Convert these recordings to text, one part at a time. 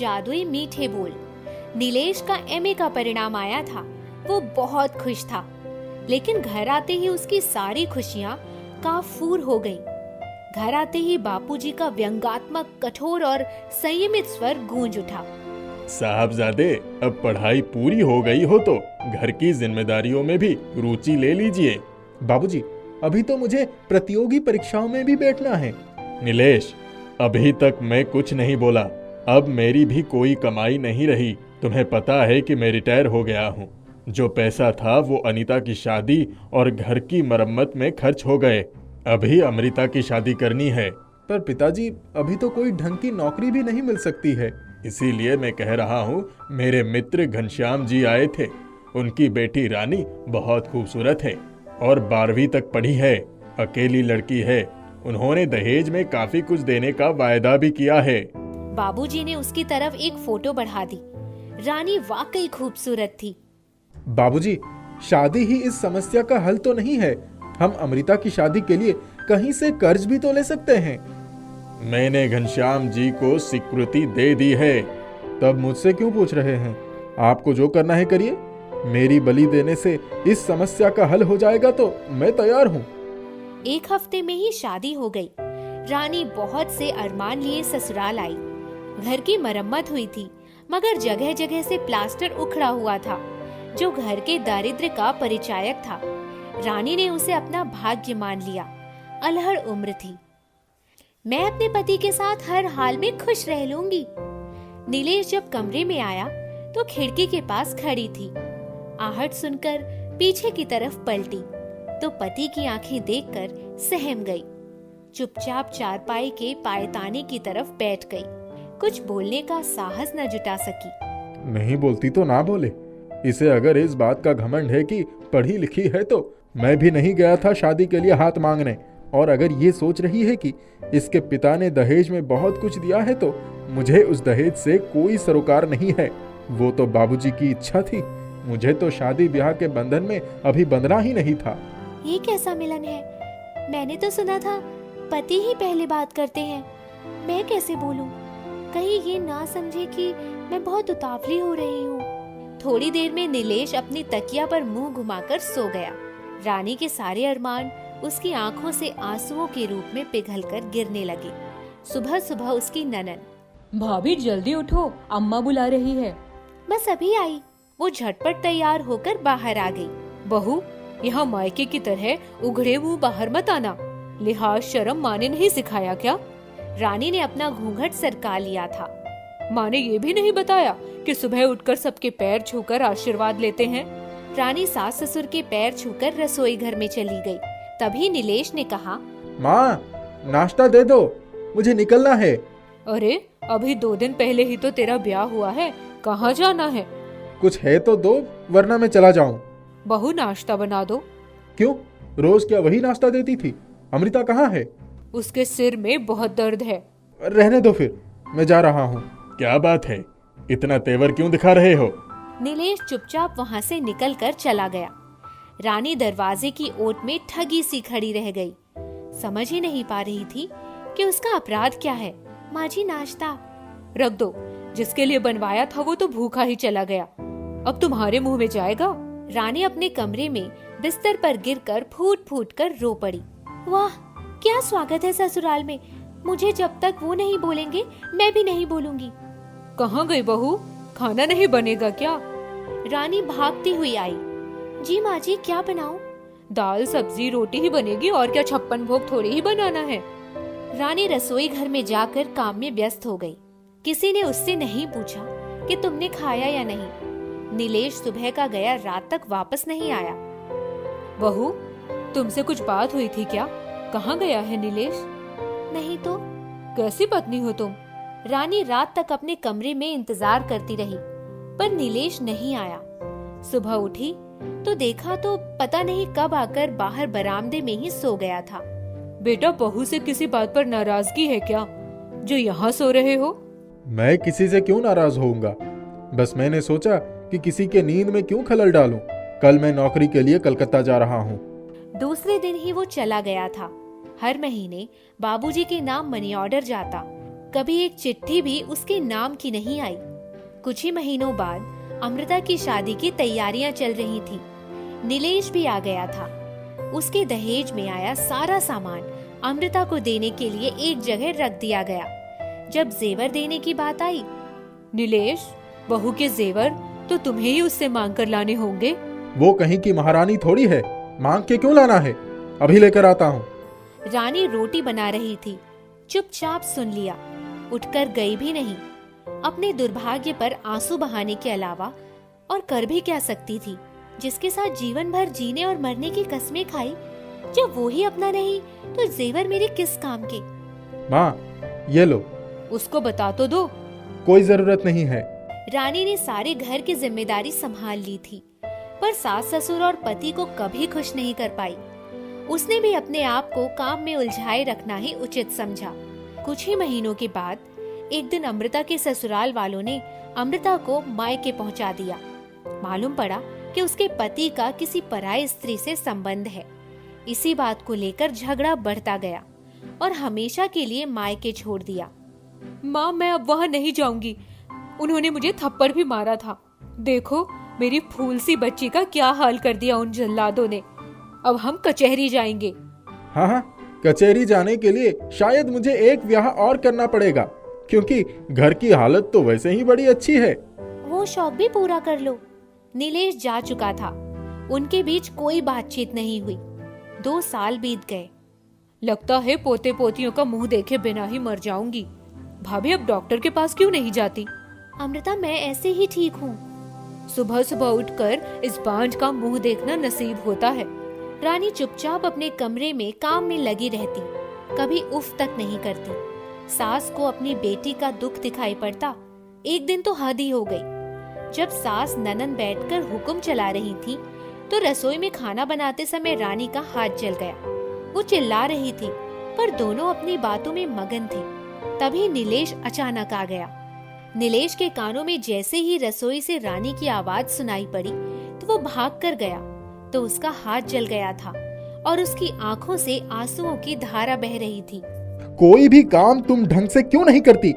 जादुई मीठे बोल। नीलेश का एमए का परिणाम आया था। वो बहुत खुश था, लेकिन घर आते ही उसकी सारी खुशियां काफूर हो गईं। घर आते ही बापूजी का व्यंग्यात्मक, कठोर और संयमित स्वर गूंज उठा। साहबजादे, अब पढ़ाई पूरी हो गई हो तो घर की जिम्मेदारियों में भी रुचि ले लीजिए। बाबूजी, अभी तो मुझे प्रतियोगी परीक्षाओं में भी बैठना है। नीलेश, अभी तक मैं कुछ नहीं बोला। अब मेरी भी कोई कमाई नहीं रही। तुम्हें पता है कि मैं रिटायर हो गया हूँ। जो पैसा था वो अनीता की शादी और घर की मरम्मत में खर्च हो गए। अभी अमृता की शादी करनी है। पर पिताजी, अभी तो कोई ढंग की नौकरी भी नहीं मिल सकती है। इसीलिए मैं कह रहा हूँ, मेरे मित्र घनश्याम जी आए थे। उनकी बेटी रानी बहुत खूबसूरत है और 12वीं तक पढ़ी है। अकेली लड़की है। उन्होंने दहेज में काफी कुछ देने का वायदा भी किया है। बाबूजी ने उसकी तरफ एक फोटो बढ़ा दी। रानी वाकई खूबसूरत थी। बाबूजी, शादी ही इस समस्या का हल तो नहीं है। हम अमृता की शादी के लिए कहीं से कर्ज भी तो ले सकते हैं। मैंने घनश्याम जी को स्वीकृति दे दी है। तब मुझसे क्यों पूछ रहे हैं? आपको जो करना है करिए। मेरी बलि देने से इस समस्या का हल हो जाएगा तो मैं तैयार हूँ। 1 हफ्ते में ही शादी हो गई। रानी बहुत से अरमान लिए ससुराल आई। घर की मरम्मत हुई थी, मगर जगह जगह से प्लास्टर उखड़ा हुआ था, जो घर के दारिद्र्य का परिचायक था। रानी ने उसे अपना भाग्य मान लिया। अलहड़ उम्र थी। मैं अपने पति के साथ हर हाल में खुश रह लूंगी। नीलेश जब कमरे में आया तो खिड़की के पास खड़ी थी। आहट सुनकर पीछे की तरफ पलटी तो पति की आंखें देखकर सहम गई। चुपचाप चारपाई के पायताने की तरफ बैठ गई। कुछ बोलने का साहस न जुटा सकी। नहीं बोलती तो ना बोले। इसे अगर इस बात का घमंड है कि पढ़ी लिखी है तो मैं भी नहीं गया था शादी के लिए हाथ मांगने। और अगर ये सोच रही है कि इसके पिता ने दहेज में बहुत कुछ दिया है तो मुझे उस दहेज से कोई सरोकार नहीं है। वो तो बाबूजी की इच्छा थी। मुझे तो शादी ब्याह के बंधन में अभी बंधना ही नहीं था। ये कैसा मिलन है? मैंने तो सुना था पति ही पहले बात करते हैं। मैं कैसे बोलूं? कहीं ये ना समझे कि मैं बहुत उतावली हो रही हूँ। थोड़ी देर में नीलेश अपनी तकिया पर मुंह घुमाकर सो गया। रानी के सारे अरमान उसकी आंखों से आंसुओं के रूप में पिघलकर गिरने लगे। सुबह सुबह उसकी ननद, भाभी जल्दी उठो, अम्मा बुला रही है। बस अभी आई। वो झटपट तैयार होकर बाहर आ गई। बहू, यहाँ मायके की तरह उघड़े मुंह बाहर मत आना। लिहाज शर्म माँ ने नहीं सिखाया क्या? रानी ने अपना घूंघट सरका लिया था। माँ ने ये भी नहीं बताया कि सुबह उठकर सबके पैर छूकर आशीर्वाद लेते हैं। रानी सास ससुर के पैर छूकर रसोई घर में चली गई। तभी नीलेश ने कहा, माँ, नाश्ता दे दो, मुझे निकलना है। अरे, अभी 2 दिन पहले ही तो तेरा ब्याह हुआ है, कहाँ जाना है? कुछ है तो दो, वरना मैं चला जाऊं। बहू, नाश्ता बना दो। क्यों? रोज क्या वही नाश्ता देती थी? अमृता कहाँ है? उसके सिर में बहुत दर्द है। रहने दो फिर, मैं जा रहा हूँ। क्या बात है? इतना तेवर क्यों दिखा रहे हो? नीलेश चुपचाप वहाँ से निकलकर चला गया। रानी दरवाजे की ओट में ठगी सी खड़ी रह गई। समझ ही नहीं पा रही थी कि उसका अपराध क्या है। माँ जी, नाश्ता रख दो। जिसके लिए बनवाया था वो तो भूखा ही चला गया। अब तुम्हारे मुंह में जाएगा। रानी अपने कमरे में बिस्तर पर गिरकर फूट फूट कर रो पड़ी। वाह, क्या स्वागत है ससुराल में। मुझे जब तक वो नहीं बोलेंगे मैं भी नहीं बोलूंगी। कहाँ गई बहू? खाना नहीं बनेगा क्या? रानी भागती हुई आई। जी माँ जी, क्या बनाऊं? दाल सब्जी रोटी ही बनेगी, और क्या 56 भोग थोड़ी ही बनाना है। रानी रसोई घर में जाकर काम में व्यस्त हो गई। किसी ने उससे नहीं पूछा कि तुमने खाया या नहीं। नीलेश सुबह का गया, रात तक वापस नहीं आया। बहू, तुमसे कुछ बात हुई थी क्या? कहाँ गया है नीलेश? नहीं तो। कैसी पत्नी हो तुम? रानी रात तक अपने कमरे में इंतजार करती रही, पर नीलेश नहीं आया। सुबह उठी तो देखा तो पता नहीं कब आकर बाहर बरामदे में ही सो गया था। बेटा, बहू से किसी बात पर नाराजगी है क्या, जो यहाँ सो रहे हो? मैं किसी से क्यों नाराज होऊंगा? बस मैंने सोचा कि किसी के नींद में क्यों खलल डालूं। कल मैं नौकरी के लिए कलकत्ता जा रहा हूँ। दूसरे दिन ही वो चला गया था। हर महीने बाबूजी के नाम मनी ऑर्डर जाता। कभी एक चिट्ठी भी उसके नाम की नहीं आई। कुछ ही महीनों बाद अमृता की शादी की तैयारियां चल रही थी। नीलेश भी आ गया था। उसके दहेज में आया सारा सामान अमृता को देने के लिए एक जगह रख दिया गया। जब जेवर देने की बात आई, नीलेश, बहू के जेवर तो तुम्हें ही उससे मांग कर लाने होंगे। वो कहीं की महारानी थोड़ी है, मांग के क्यों लाना है? अभी लेकर आता हूँ। रानी रोटी बना रही थी, चुपचाप सुन लिया, उठकर गई भी नहीं। अपने दुर्भाग्य पर आंसू बहाने के अलावा और कर भी क्या सकती थी, जिसके साथ जीवन भर जीने और मरने की कस्में खाई। जब वो ही अपना नहीं तो जेवर मेरे किस काम के। माँ, ये लो। उसको बता तो दो। कोई जरूरत नहीं है। रानी ने सारे घर की जिम्मेदारी संभाल ली थी, पर सास ससुर और पति को कभी खुश नहीं कर पाई। उसने भी अपने आप को काम में उलझाए रखना ही उचित समझा। कुछ ही महीनों के बाद एक दिन अमृता के ससुराल वालों ने अमृता को मायके पहुंचा दिया। मालूम पड़ा कि उसके पति का किसी पराई स्त्री से संबंध है। इसी बात को लेकर झगड़ा बढ़ता गया और हमेशा के लिए मायके छोड़ दिया। माँ, मैं अब वहाँ नहीं जाऊंगी। उन्होंने मुझे थप्पड़ भी मारा था। देखो मेरी फूल सी बच्ची का क्या हाल कर दिया उन जल्लादों ने। अब हम कचहरी जाएंगे। हाँ हाँ, कचहरी जाने के लिए शायद मुझे एक ब्याह और करना पड़ेगा, क्योंकि घर की हालत तो वैसे ही बड़ी अच्छी है। वो शौक भी पूरा कर लो। नीलेश जा चुका था। उनके बीच कोई बातचीत नहीं हुई। 2 साल बीत गए। लगता है पोते पोतियों का मुंह देखे बिना ही मर जाऊंगी। भाभी, अब डॉक्टर के पास क्यों नहीं जाती? अमृता, मैं ऐसे ही ठीक हूँ। सुबह सुबह उठकर इस बांझ का मुंह देखना नसीब होता है। रानी चुपचाप अपने कमरे में काम में लगी रहती, कभी उफ तक नहीं करती। सास को अपनी बेटी का दुख दिखाई पड़ता। एक दिन तो हद ही हो गई। जब सास ननद बैठकर हुक्म चला रही थी, तो रसोई में खाना बनाते समय रानी का हाथ जल गया। वो चिल्ला रही थी, पर दोनों अपनी बातों में मगन थे। तभी नीलेश अचानक आ गया। नीलेश के कानों में जैसे ही रसोई से रानी की आवाज सुनाई पड़ी, तो वो भाग कर गया, तो उसका हाथ जल गया था और उसकी आंखों से आंसुओं की धारा बह रही थी। कोई भी काम तुम ढंग से क्यों नहीं करती?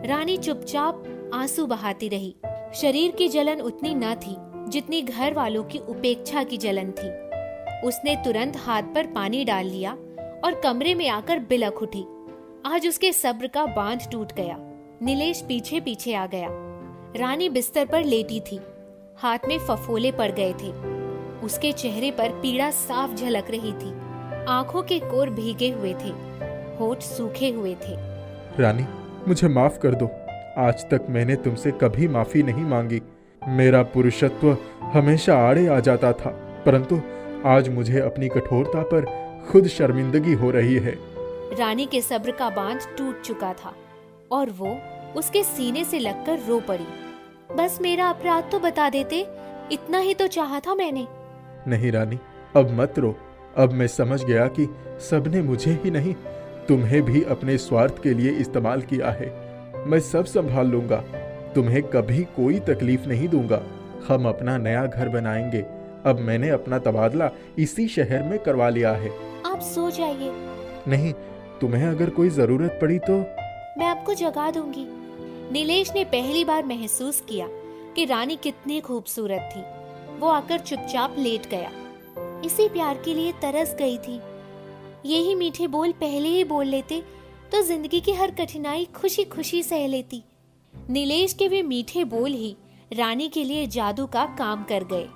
रानी चुपचाप आंसू बहाती रही। शरीर की जलन उतनी न थी जितनी घर वालों की उपेक्षा की जलन थी। उसने तुरंत हाथ पर पानी डाल लिया और कमरे में आकर बिलख उठी। आज उसके सब्र का बांध टूट गया। नीलेश पीछे पीछे आ गया। रानी बिस्तर पर लेटी थी, हाथ में फफोले पड़ गए थे। उसके चेहरे पर पीड़ा साफ झलक रही थी। आंखों के कोर भीगे हुए थे, होठ सूखे हुए थे। रानी, मुझे माफ कर दो। आज तक मैंने तुमसे कभी माफी नहीं मांगी। मेरा पुरुषत्व हमेशा आड़े आ जाता था, परंतु आज मुझे अपनी कठोरता पर खुद शर्मिंदगी हो रही है। रानी के सब्र का बांध टूट चुका था और वो उसके सीने से लगकर रो पड़ी। बस मेरा अपराध तो बता देते, इतना ही तो चाहा था मैंने। नहीं रानी, अब मत रो। अब मैं समझ गया कि सबने मुझे ही नहीं, तुम्हें भी अपने स्वार्थ के लिए इस्तेमाल किया है। मैं सब संभाल लूंगा, तुम्हें कभी कोई तकलीफ नहीं दूंगा। हम अपना नया घर बनाएंगे। अब मैंने अपना तबादला इसी शहर में करवा लिया है। आप सो जाइए। नहीं, तुम्हें अगर कोई जरूरत पड़ी तो मैं आपको जगा दूंगी। नीलेश ने पहली बार महसूस किया कि रानी कितनी खूबसूरत थी। वो आकर चुपचाप लेट गया। इसी प्यार के लिए तरस गई थी। यही मीठे बोल पहले ही बोल लेते तो जिंदगी की हर कठिनाई खुशी खुशी सह लेती। नीलेश के वे मीठे बोल ही रानी के लिए जादू का काम कर गए।